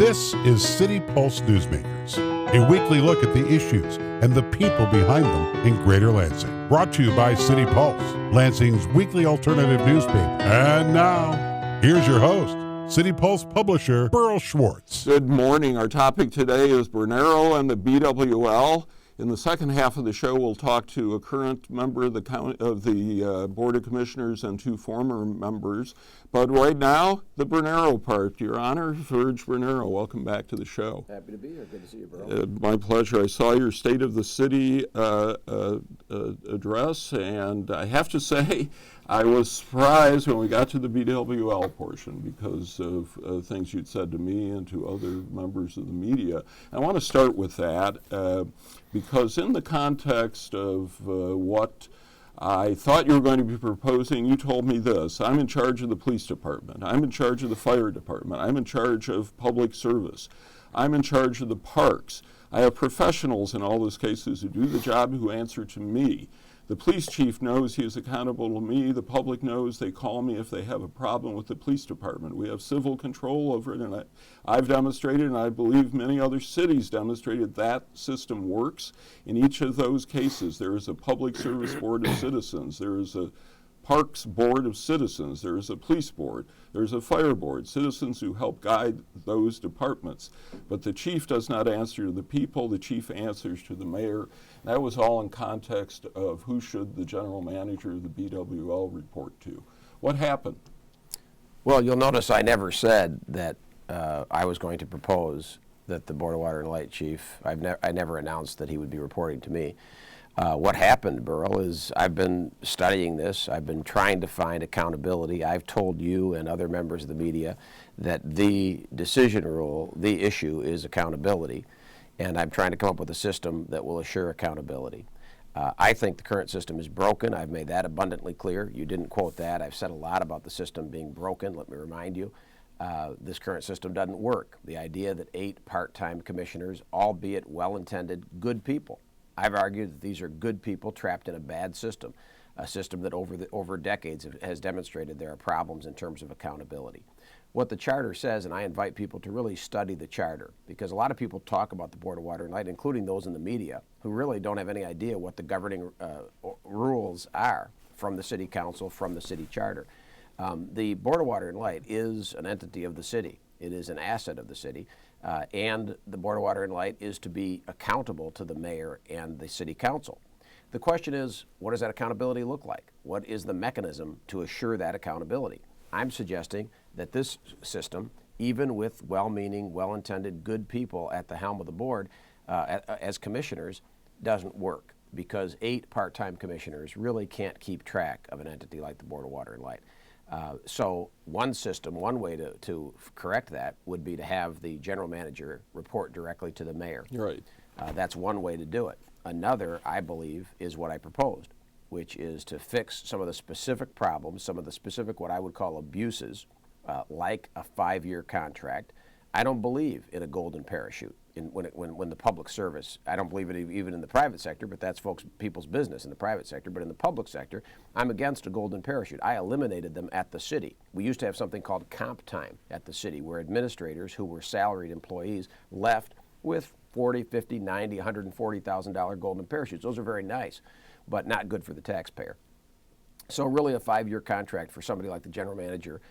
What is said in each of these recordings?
This is City Pulse Newsmakers, a weekly look at the issues and the people behind them in Greater Lansing. Brought to you by City Pulse, Lansing's weekly alternative newspaper. And now, here's your host, City Pulse publisher, Burl Schwartz. Good morning. Our topic today is Bernero and the BWL. In the second half of the show, we'll talk to a current member of the Board of Commissioners and two former members. But right now, the Bernero part. Your Honor, Verge Bernero, welcome back to the show. Happy to be here. Good to see you, bro. My pleasure. I saw your State of the City address, and I have to say, I was surprised when we got to the BWL portion because of things you'd said to me and to other members of the media. I want to start with that because in the context of what I thought you were going to be proposing, you told me this: I'm in charge of the police department, I'm in charge of the fire department, I'm in charge of public service, I'm in charge of the parks. I have professionals in all those cases who do the job, who answer to me. The police chief knows he is accountable to me. The public knows they call me if they have a problem with the police department. We have civil control over it, and I've demonstrated, and I believe many other cities demonstrated, that system works. In each of those cases, there is a public service board of citizens. There is a Parks Board of Citizens, there is a police board, there's a fire board, citizens who help guide those departments. But the chief does not answer to the people, the chief answers to the mayor. That was all in context of who should the general manager of the BWL report to. What happened? Well, you'll notice I never said that I was going to propose that the Board of Water and Light chief, I never announced that he would be reporting to me. What happened, Burl, is I've been studying this. I've been trying to find accountability. I've told you and other members of the media that the decision rule, the issue, is accountability. And I'm trying to come up with a system that will assure accountability. I think the current system is broken. I've made that abundantly clear. You didn't quote that. I've said a lot about the system being broken. Let me remind you, this current system doesn't work. The idea that 8 part-time commissioners, albeit well-intended, good people, I've argued that these are good people trapped in a bad system, a system that over decades has demonstrated there are problems in terms of accountability. What the charter says, and I invite people to really study the charter, because a lot of people talk about the Board of Water and Light, including those in the media, who really don't have any idea what the governing rules are from the City Council, from the City Charter. The Board of Water and Light is an entity of the city. It is an asset of the city. And the Board of Water and Light is to be accountable to the mayor and the city council. The question is, what does that accountability look like? What is the mechanism to assure that accountability? I'm suggesting that this system, even with well-meaning, well-intended, good people at the helm of the board as commissioners, doesn't work, because 8 part-time commissioners really can't keep track of an entity like the Board of Water and Light. So one system, one way to correct that would be to have the general manager report directly to the mayor. Right. That's one way to do it. Another, I believe, is what I proposed, which is to fix some of the specific problems, some of the specific what I would call abuses, like a 5-year contract. I don't believe in a golden parachute when the public service, I don't believe it even in the private sector, but that's people's business in the private sector. But in the public sector, I'm against a golden parachute. I eliminated them at the city. We used to have something called comp time at the city, where administrators who were salaried employees left with $40, $50, $90, $140,000 golden parachutes. Those are very nice, but not good for the taxpayer. So really a 5-year contract for somebody like the general manager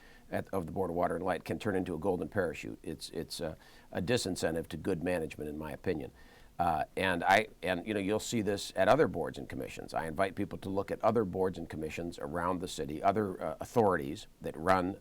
of the Board of Water and Light can turn into a golden parachute. It's a disincentive to good management, in my opinion. And you'll see this at other boards and commissions. I invite people to look at other boards and commissions around the city, other authorities that run,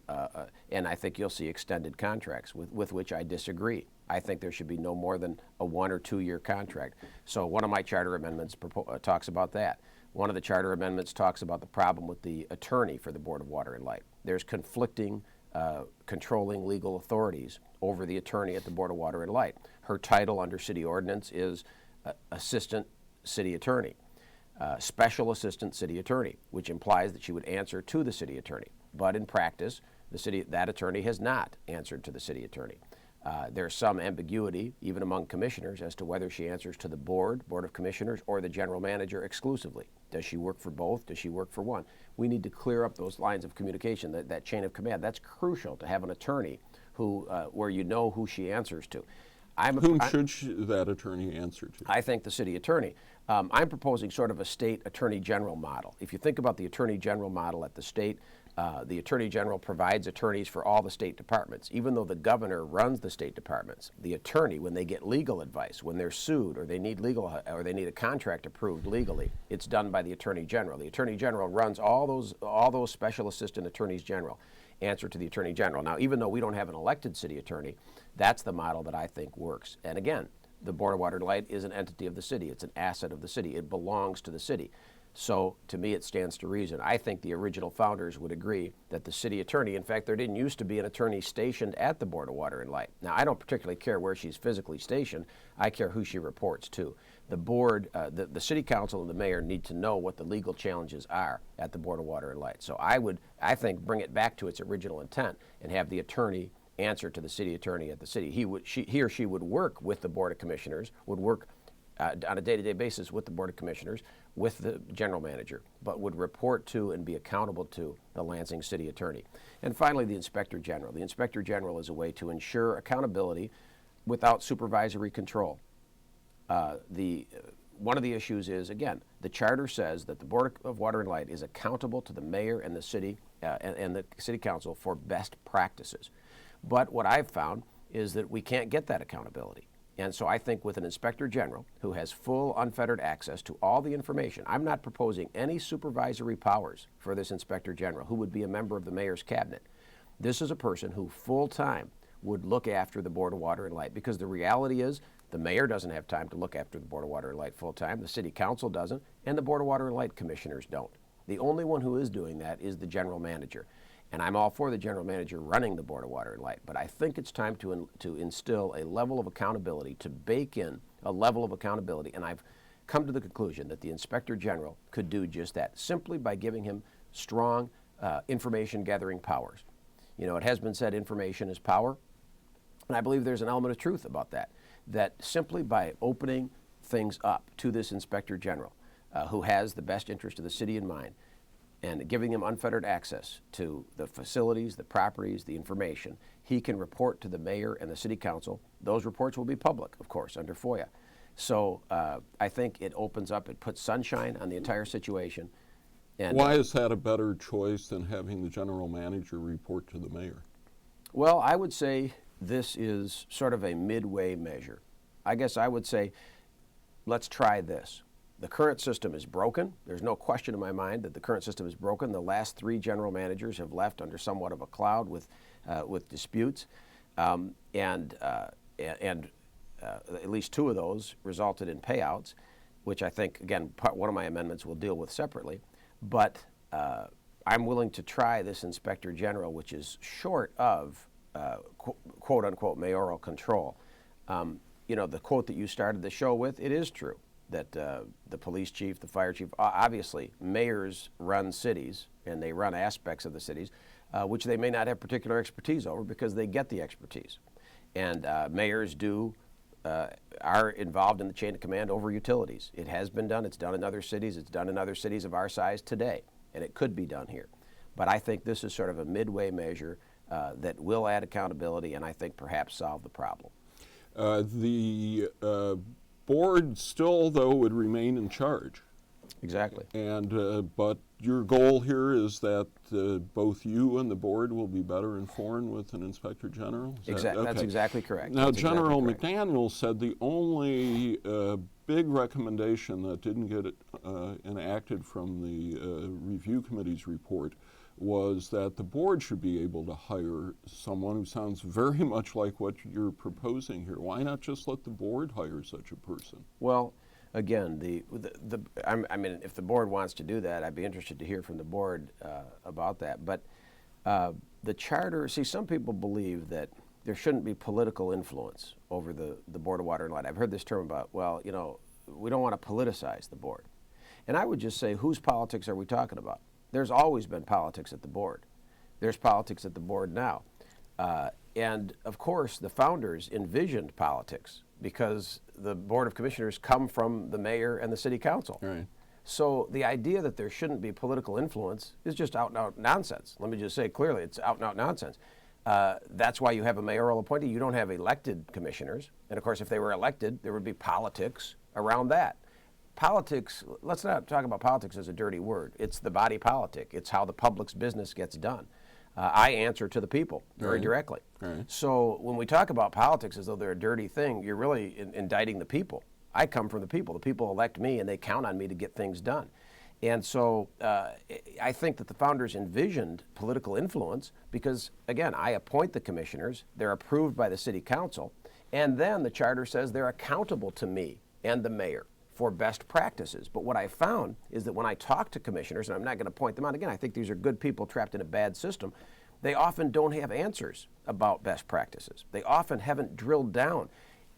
and I think you'll see extended contracts with which I disagree. I think there should be no more than a 1 or 2 year contract. So one of my charter amendments talks about that. One of the charter amendments talks about the problem with the attorney for the Board of Water and Light. There's conflicting controlling legal authorities over the attorney at the Board of Water and Light. Her title under city ordinance is Assistant City Attorney, Special Assistant City Attorney, which implies that she would answer to the city attorney. But in practice, that attorney has not answered to the city attorney. There's some ambiguity, even among commissioners, as to whether she answers to the Board of Commissioners, or the general manager exclusively. Does she work for both? Does she work for one? We need to clear up those lines of communication, that chain of command. That's crucial to have an attorney where you know who she answers to. Whom should that attorney answer to? I think the city attorney. I'm proposing sort of a state attorney general model. If you think about the attorney general model at the state, the attorney general provides attorneys for all the state departments. Even though the governor runs the state departments, the attorney, when they get legal advice, when they're sued or they need a contract approved legally, it's done by the attorney general. The attorney general runs all those special assistant attorneys general answer to the attorney general. Now, even though we don't have an elected city attorney, that's the model that I think works. And again, the Board of Water and Light is an entity of the city. It's an asset of the city. It belongs to the city. So to me, it stands to reason. I think the original founders would agree that the city attorney, in fact, there didn't used to be an attorney stationed at the Board of Water and Light. Now, I don't particularly care where she's physically stationed. I care who she reports to. The board, the city council and the mayor need to know what the legal challenges are at the Board of Water and Light. So I think, bring it back to its original intent and have the attorney answer to the city attorney at the city. He or she would work with the Board of Commissioners, would work on a day-to-day basis with the Board of Commissioners, with the general manager, but would report to and be accountable to the Lansing city attorney. And finally, the inspector general. The inspector general is a way to ensure accountability without supervisory control. One of the issues is, again, the charter says that the Board of Water and Light is accountable to the mayor and the city and the city council for best practices. But what I've found is that we can't get that accountability. And so I think with an inspector general who has full unfettered access to all the information, I'm not proposing any supervisory powers for this inspector general who would be a member of the mayor's cabinet. This is a person who full-time would look after the Board of Water and Light, because the reality is the mayor doesn't have time to look after the Board of Water and Light full-time, the city council doesn't, and the Board of Water and Light commissioners don't. The only one who is doing that is the general manager. And I'm all for the general manager running the Board of Water and Light, but I think it's time to instill a level of accountability, to bake in a level of accountability, and I've come to the conclusion that the inspector general could do just that, simply by giving him strong information gathering powers. You know, it has been said information is power, and I believe there's an element of truth about that, that simply by opening things up to this inspector general, who has the best interest of the city in mind, and giving him unfettered access to the facilities, the properties, the information, he can report to the mayor and the city council. Those reports will be public, of course, under FOIA. So I think it opens up, it puts sunshine on the entire situation. And why is that a better choice than having the general manager report to the mayor? Well, I would say this is sort of a midway measure. I guess I would say, let's try this. The current system is broken. There's no question in my mind that the current system is broken. The last 3 general managers have left under somewhat of a cloud with disputes, and at least 2 of those resulted in payouts, which I think, again, one of my amendments will deal with separately. But I'm willing to try this inspector general, which is short of quote unquote mayoral control. You know, the quote that you started the show with, it is true that the police chief, the fire chief, obviously mayors run cities and they run aspects of the cities, which they may not have particular expertise over because they get the expertise. And mayors are involved in the chain of command over utilities. It has been done. It's done in other cities. It's done in other cities of our size today, and it could be done here. But I think this is sort of a midway measure that will add accountability and I think perhaps solve the problem. The board still, though, would remain in charge. Exactly. And but your goal here is that both you and the board will be better informed with an inspector general? Exactly. Okay. That's exactly correct. Now, that's General exactly McDaniel said the only big recommendation that didn't get enacted from the review committee's report was that the board should be able to hire someone who sounds very much like what you're proposing here. Why not just let the board hire such a person? Well, again, I mean, if the board wants to do that, I'd be interested to hear from the board about that. But the charter, see, some people believe that there shouldn't be political influence over the Board of Water and Light. I've heard this term about, well, you know, we don't want to politicize the board. And I would just say, whose politics are we talking about? There's always been politics at the board. There's politics at the board now. And of course, the founders envisioned politics because the Board of Commissioners come from the mayor and the city council. Right. So the idea that there shouldn't be political influence is just out-and-out nonsense. Let me just say clearly, it's out-and-out nonsense. That's why you have a mayoral appointee. You don't have elected commissioners. And of course, if they were elected, there would be politics around that. Politics, let's not talk about politics as a dirty word. It's the body politic. It's how the public's business gets done. I answer to the people very directly. Right. So when we talk about politics as though they're a dirty thing, you're really indicting the people. I come from the people. The people elect me, and they count on me to get things done. And so I think that the founders envisioned political influence because, again, I appoint the commissioners, they're approved by the city council, and then the charter says they're accountable to me and the mayor for best practices. But what I found is that when I talk to commissioners, and I'm not going to point them out, again, I think these are good people trapped in a bad system, they often don't have answers about best practices. They often haven't drilled down.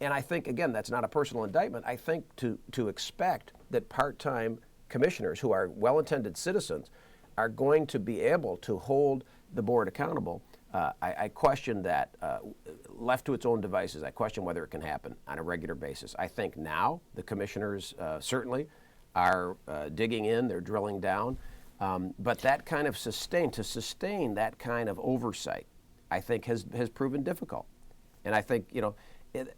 And I think, again, that's not a personal indictment. I think to expect that part-time commissioners who are well-intended citizens are going to be able to hold the board accountable. I question that. Left to its own devices, I question whether it can happen on a regular basis. I think now the commissioners certainly are digging in, they're drilling down, but that kind of sustain that kind of oversight, I think has proven difficult. And I think,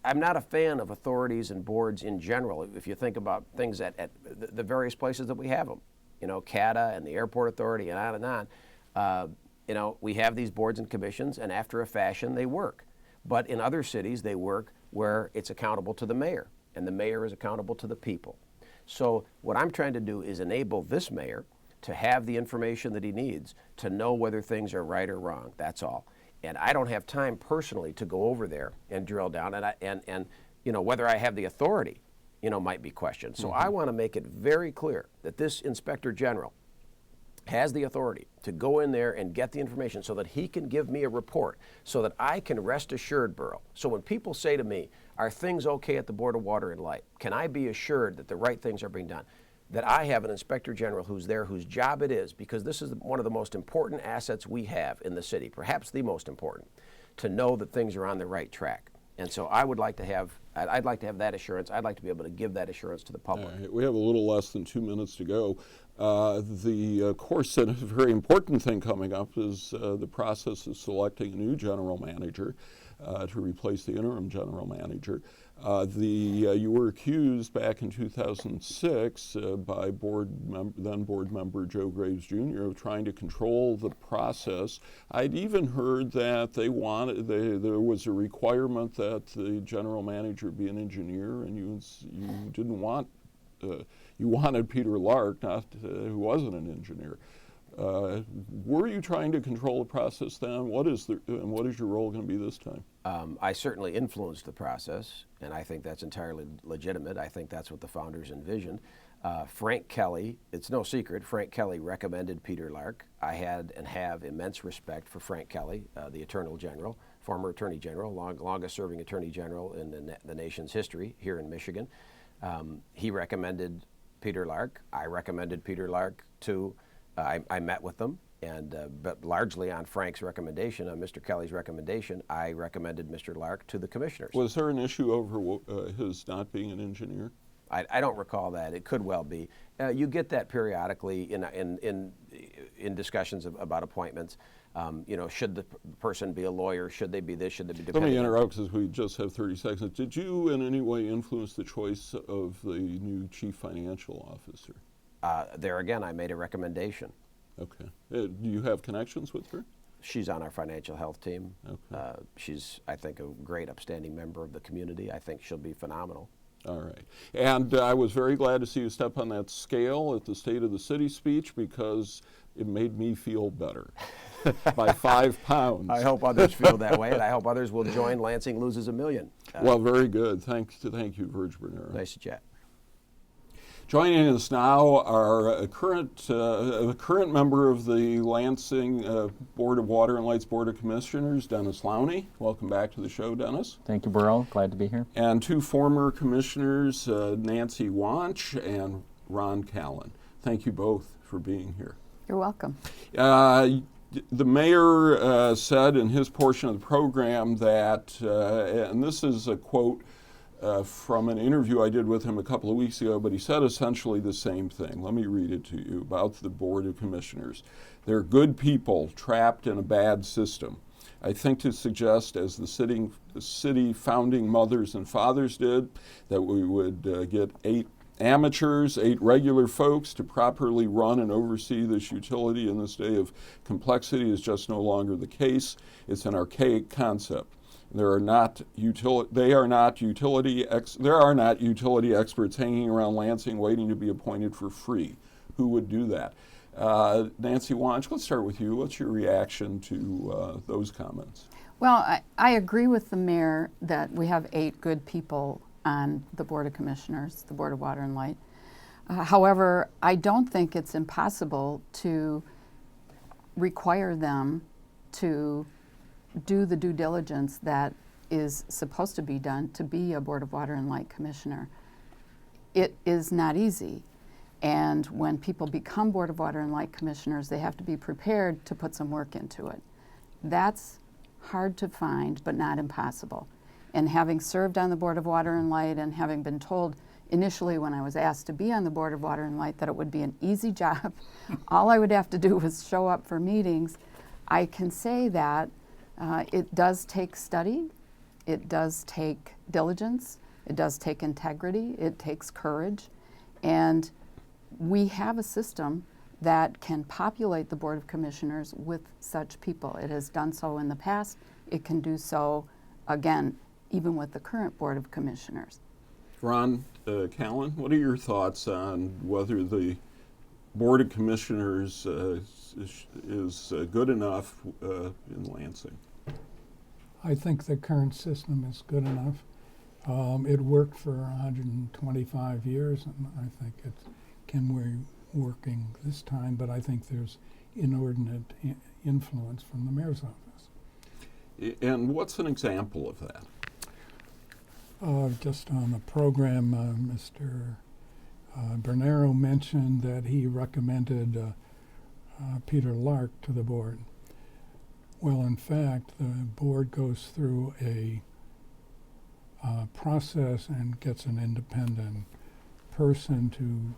I'm not a fan of authorities and boards in general. If you think about things at the various places that we have them, CATA and the Airport Authority and on and on, we have these boards and commissions, and after a fashion, they work. But in other cities, they work where it's accountable to the mayor, and the mayor is accountable to the people. So what I'm trying to do is enable this mayor to have the information that he needs to know whether things are right or wrong. That's all. And I don't have time personally to go over there and drill down, and whether I have the authority, might be questioned. So I want to make it very clear that this Inspector General has the authority to go in there and get the information so that he can give me a report so that I can rest assured, Burl. So when people say to me, are things okay at the Board of Water and Light? Can I be assured that the right things are being done? That I have an Inspector General who's there, whose job it is, because this is one of the most important assets we have in the city, perhaps the most important, to know that things are on the right track. And so I'd like to have that assurance. I'd like to be able to give that assurance to the public. We have a little less than 2 minutes to go. Of course, a very important thing coming up is the process of selecting a new general manager to replace the interim general manager. You were accused back in 2006 by then board member Joe Graves Jr. of trying to control the process. I'd even heard that there was a requirement that the general manager be an engineer, and you didn't want. You wanted Peter Lark, who wasn't an engineer. Were you trying to control the process then? What is your role going to be this time? I certainly influenced the process, and I think that's entirely legitimate. I think that's what the founders envisioned. Frank Kelly, it's no secret, Frank Kelly recommended Peter Lark. I had and have immense respect for Frank Kelly, the former Attorney General, longest serving Attorney General in the nation's history here in Michigan. He recommended Peter Lark. I recommended Peter Lark to, I met with them, but largely on Frank's recommendation, on Mr. Kelly's recommendation, I recommended Mr. Lark to the commissioners. Was there an issue over his not being an engineer? I don't recall that. It could well be. You get that periodically in discussions about appointments. Should the person be a lawyer? Should they be this? Should they be dependent? Let me interrupt because we just have 30 seconds. Did you in any way influence the choice of the new chief financial officer? There again, I made a recommendation. Okay. Do you have connections with her? She's on our financial health team. Okay. She's, I think, a great upstanding member of the community. I think she'll be phenomenal. All right. And I was very glad to see you step on that scale at the State of the City speech because it made me feel better by 5 pounds. I hope others feel that way, and I hope others will join Lansing Loses a Million. Well, very good. Thank you, Virg Bernera. Nice to chat. Joining us now are a current member of the Lansing Board of Water and Lights Board of Commissioners, Dennis Lowney. Welcome back to the show, Dennis. Thank you, Burl. Glad to be here. And 2 former commissioners, Nancy Wanch and Ron Callan. Thank you both for being here. You're welcome. The mayor said in his portion of the program that, and this is a quote from an interview I did with him a couple of weeks ago, but he said essentially the same thing. Let me read it to you about the Board of Commissioners. They're good people trapped in a bad system. I think to suggest, as the city founding mothers and fathers did, that we would get 8 amateurs, 8 regular folks to properly run and oversee this utility in this day of complexity is just no longer the case. It's an archaic concept. There are not utility experts hanging around Lansing waiting to be appointed for free. Who would do that? Nancy Wanch, let's start with you. What's your reaction to those comments? Well, I agree with the mayor that we have 8 good people on the Board of Commissioners, the Board of Water and Light. However, I don't think it's impossible to require them to do the due diligence that is supposed to be done to be a Board of Water and Light Commissioner. It is not easy. And when people become Board of Water and Light Commissioners, they have to be prepared to put some work into it. That's hard to find, but not impossible. And having served on the Board of Water and Light and having been told initially when I was asked to be on the Board of Water and Light that it would be an easy job, all I would have to do was show up for meetings, I can say that it does take study, it does take diligence, it does take integrity, it takes courage, and we have a system that can populate the Board of Commissioners with such people. It has done so in the past. It can do so again, even with the current Board of Commissioners. Ron Callan, what are your thoughts on whether the Board of Commissioners is good enough in Lansing? I think the current system is good enough. It worked for 125 years, and I think it can be working this time, but I think there's inordinate influence from the mayor's office. And what's an example of that? Just on the program, Mr. Bernero mentioned that he recommended Peter Lark to the board. Well, in fact, the board goes through a process and gets an independent person to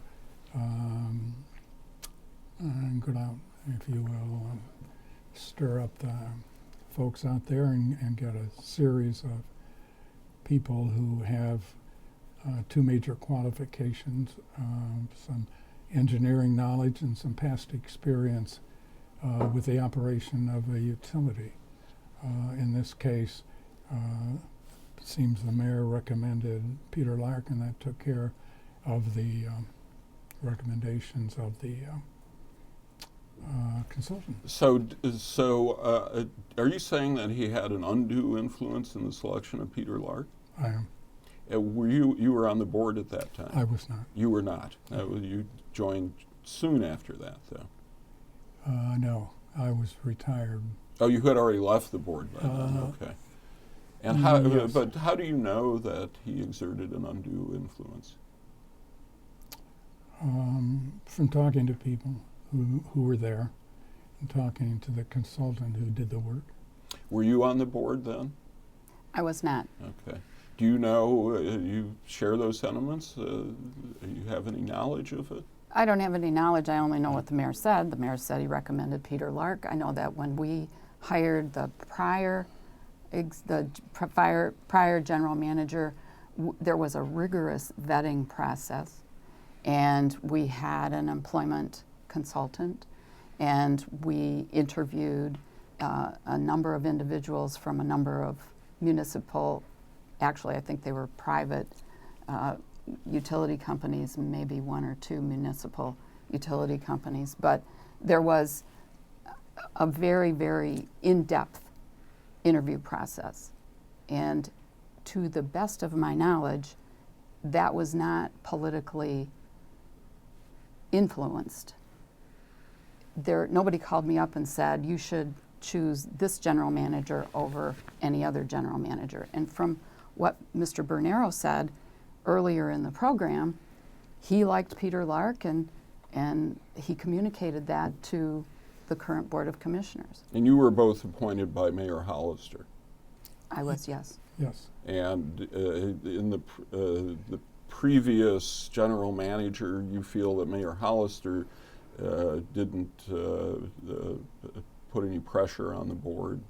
go out, if you will, stir up the folks out there and get a series of people who have 2 major qualifications, some engineering knowledge and some past experience with the operation of a utility. In this case, it seems the mayor recommended Peter Lark, and that took care of the recommendations of the consultant. So, are you saying that he had an undue influence in the selection of Peter Lark? I am. You were on the board at that time? I was not. You were not. You joined soon after that, though. No, I was retired. Oh, you had already left the board by then. Okay. And how? Yes. But how do you know that he exerted an undue influence? From talking to people who were there and talking to the consultant who did the work. Were you on the board then? I was not. Okay. Do you know, you share those sentiments? Do you have any knowledge of it? I don't have any knowledge. I only know what the mayor said. The mayor said he recommended Peter Lark. I know that when we hired the prior general manager, there was a rigorous vetting process, and we had an employment consultant, and we interviewed a number of individuals from a number of municipal, actually I think they were private utility companies, maybe 1 or 2 municipal utility companies, but there was a very, very in-depth interview process. And to the best of my knowledge, that was not politically influenced. Nobody called me up and said, you should choose this general manager over any other general manager. And from what Mr. Bernero said earlier in the program, he liked Peter Lark, and he communicated that to the current Board of Commissioners. And you were both appointed by Mayor Hollister. I was, yes. Yes. And in the previous general manager, you feel that Mayor Hollister didn't put any pressure on the board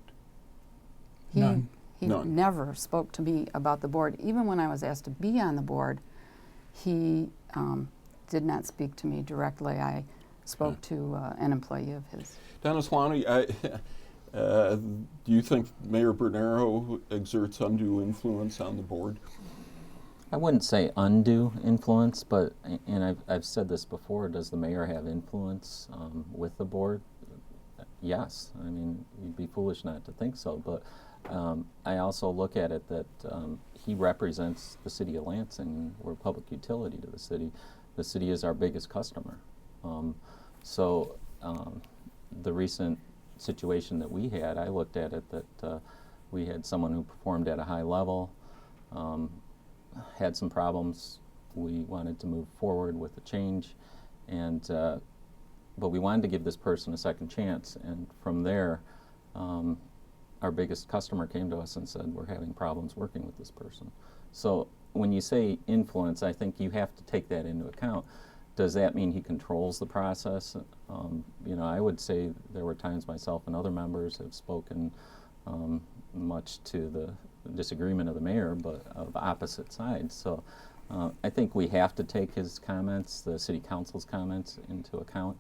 None. He None. never spoke to me about the board. Even when I was asked to be on the board, he did not speak to me directly. I spoke to an employee of his. Dennis Lowney, do you think Mayor Bernero exerts undue influence on the board? I wouldn't say undue influence, but, and I've said this before, does the mayor have influence with the board? Yes. I mean, you'd be foolish not to think so, but I also look at it that he represents the city of Lansing. We're a public utility to the city. The city is our biggest customer. So the recent situation that we had, I looked at it that we had someone who performed at a high level, had some problems. We wanted to move forward with a change, and but we wanted to give this person a second chance. And from there, our biggest customer came to us and said, we're having problems working with this person. So when you say influence, I think you have to take that into account. Does that mean he controls the process? You know, I would say there were times myself and other members have spoken much to the disagreement of the mayor, but of opposite sides. So I think we have to take his comments, the city council's comments, into account.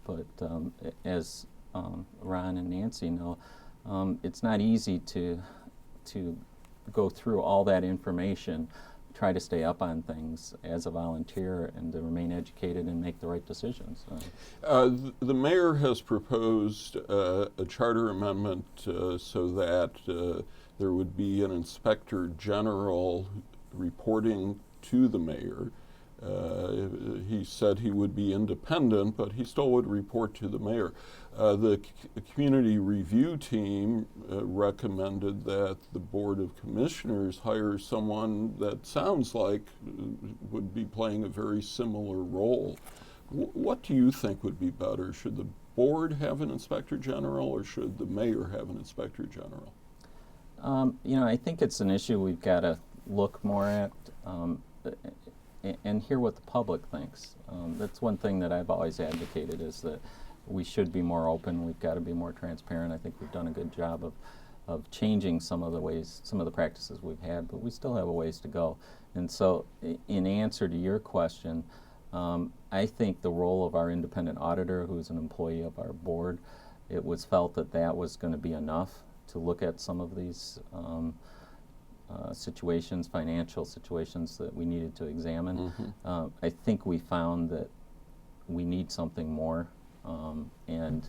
But as Ron and Nancy know, it's not easy to go through all that information, try to stay up on things as a volunteer, and to remain educated and make the right decisions. The mayor has proposed a charter amendment so that there would be an inspector general reporting to the mayor. He said he would be independent, but he still would report to the mayor. The community review team recommended that the Board of Commissioners hire someone that sounds like would be playing a very similar role. What do you think would be better? Should the board have an inspector general, or should the mayor have an inspector general? You know, I think it's an issue we've got to look more at and hear what the public thinks. That's one thing that I've always advocated, is that we should be more open. We've got to be more transparent. I think we've done a good job of changing some of the ways, some of the practices we've had, but we still have a ways to go. And so in answer to your question, I think the role of our independent auditor, who's an employee of our board, it was felt that that was going to be enough to look at some of these situations, financial situations that we needed to examine. Mm-hmm. I think we found that we need something more, and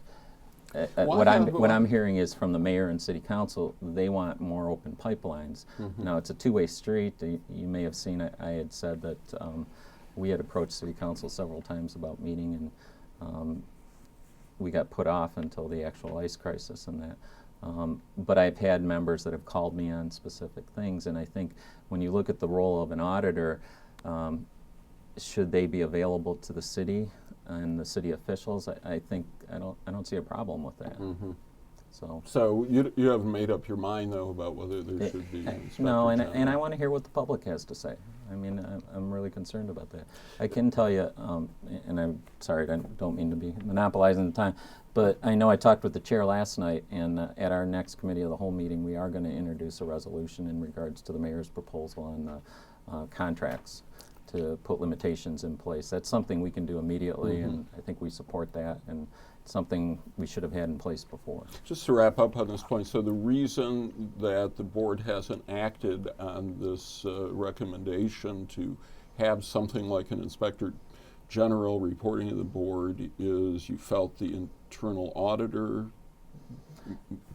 what I'm hearing is from the mayor and city council, they want more open pipelines. Mm-hmm. Now, it's a two-way street. You may have seen I had said that we had approached city council several times about meeting, and we got put off until the actual ice crisis and that. But I've had members that have called me on specific things, and I think when you look at the role of an auditor, should they be available to the city and the city officials? I think I don't see a problem with that. Mm-hmm. So you haven't made up your mind, though, about whether there should be an inspector no, and general. I want to hear what the public has to say. I mean, I'm really concerned about that. I can tell you, and I'm sorry, I don't mean to be monopolizing the time, but I know I talked with the chair last night, and at our next committee of the whole meeting, we are going to introduce a resolution in regards to the mayor's proposal on contracts to put limitations in place. That's something we can do immediately, Mm-hmm. and I think we support that, and something we should have had in place before. Just to wrap up on this point, so the reason that the board hasn't acted on this recommendation to have something like an inspector general reporting to the board is you felt the internal auditor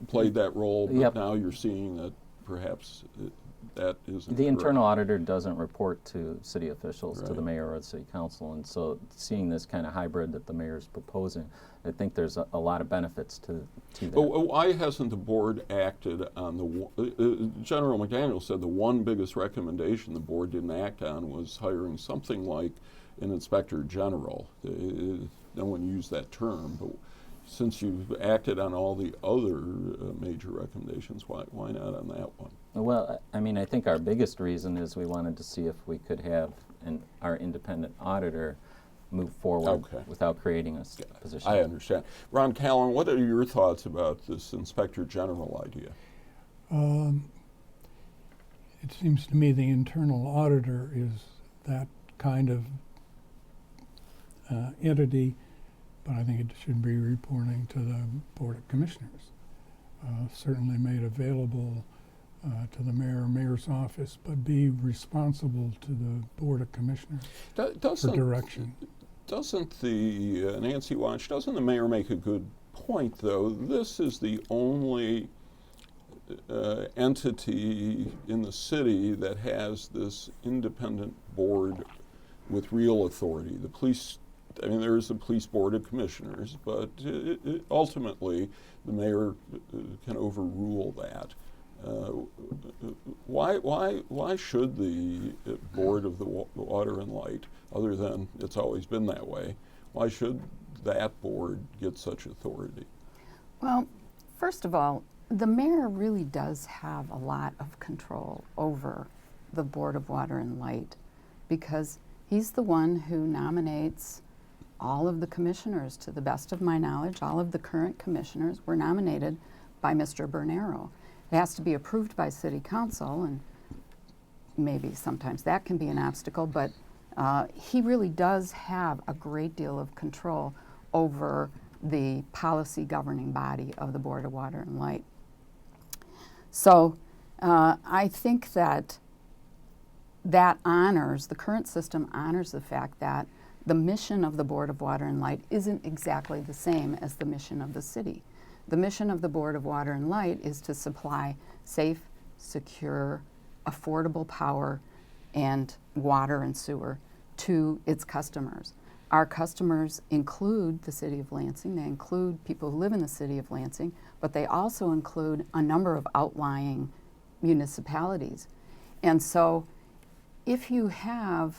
played that role, but Yep. now you're seeing that perhaps that isn't The correct. internal auditor doesn't report to city officials, to the Right. mayor or the city council, and so seeing this kind of hybrid that the mayor's proposing, I think there's a lot of benefits to that. But why hasn't the board acted on General McDaniel said the one biggest recommendation the board didn't act on was hiring something like an inspector general. No one used that term, but since you've acted on all the other major recommendations, why not on that one? Well, I mean, I think our biggest reason is we wanted to see if we could have our independent auditor move forward Okay. without creating a position. I understand. Ron Callan, what are your thoughts about this inspector general idea? It seems to me the internal auditor is that kind of entity, but I think it should be reporting to the Board of Commissioners. Certainly made available to the mayor's office, but be responsible to the Board of Commissioners for direction. Doesn't the Nancy Watch, doesn't the mayor make a good point, though? This is the only entity in the city that has this independent board with real authority. The police, I mean, there is the police board of commissioners, but ultimately the mayor can overrule that. Why should the board of the Water and Light, other than it's always been that way, why should that board get such authority? Well, first of all, the mayor really does have a lot of control over the Board of Water and Light because he's the one who nominates all of the commissioners. To the best of my knowledge, all of the current commissioners were nominated by Mr. Bernero. It has to be approved by City Council, and maybe sometimes that can be an obstacle, but he really does have a great deal of control over the policy governing body of the Board of Water and Light. So I think that honors, the current system honors the fact that the mission of the Board of Water and Light isn't exactly the same as the mission of the city. The mission of the Board of Water and Light is to supply safe, secure, affordable power and water and sewer to its customers. Our customers include the city of Lansing, they include people who live in the city of Lansing, but they also include a number of outlying municipalities. And so if you have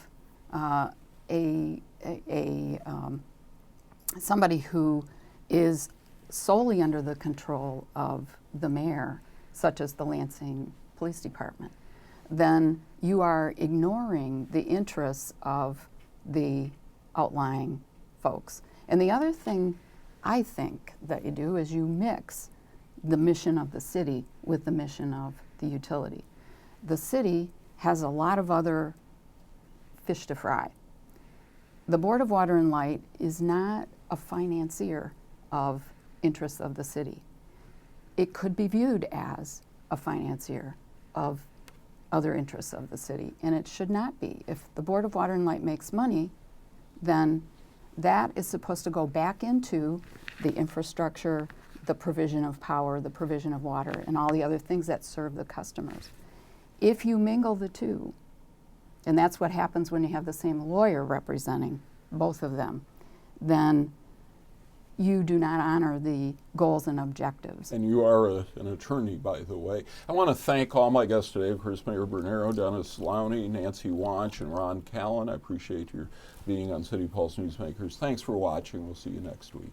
somebody who is solely under the control of the mayor, such as the Lansing Police Department, then you are ignoring the interests of the outlying folks. And the other thing I think that you do is you mix the mission of the city with the mission of the utility. The city has a lot of other fish to fry. The Board of Water and Light is not a financier of interests of the city. It could be viewed as a financier of other interests of the city, and it should not be. If the Board of Water and Light makes money, then that is supposed to go back into the infrastructure, the provision of power, the provision of water, and all the other things that serve the customers. If you mingle the two, and that's what happens when you have the same lawyer representing both of them, then you do not honor the goals and objectives. And you are an attorney, by the way. I want to thank all my guests today, of course, Mayor Bernero, Dennis Lowney, Nancy Watch, and Ron Callan. I appreciate your being on City Pulse Newsmakers. Thanks for watching. We'll see you next week.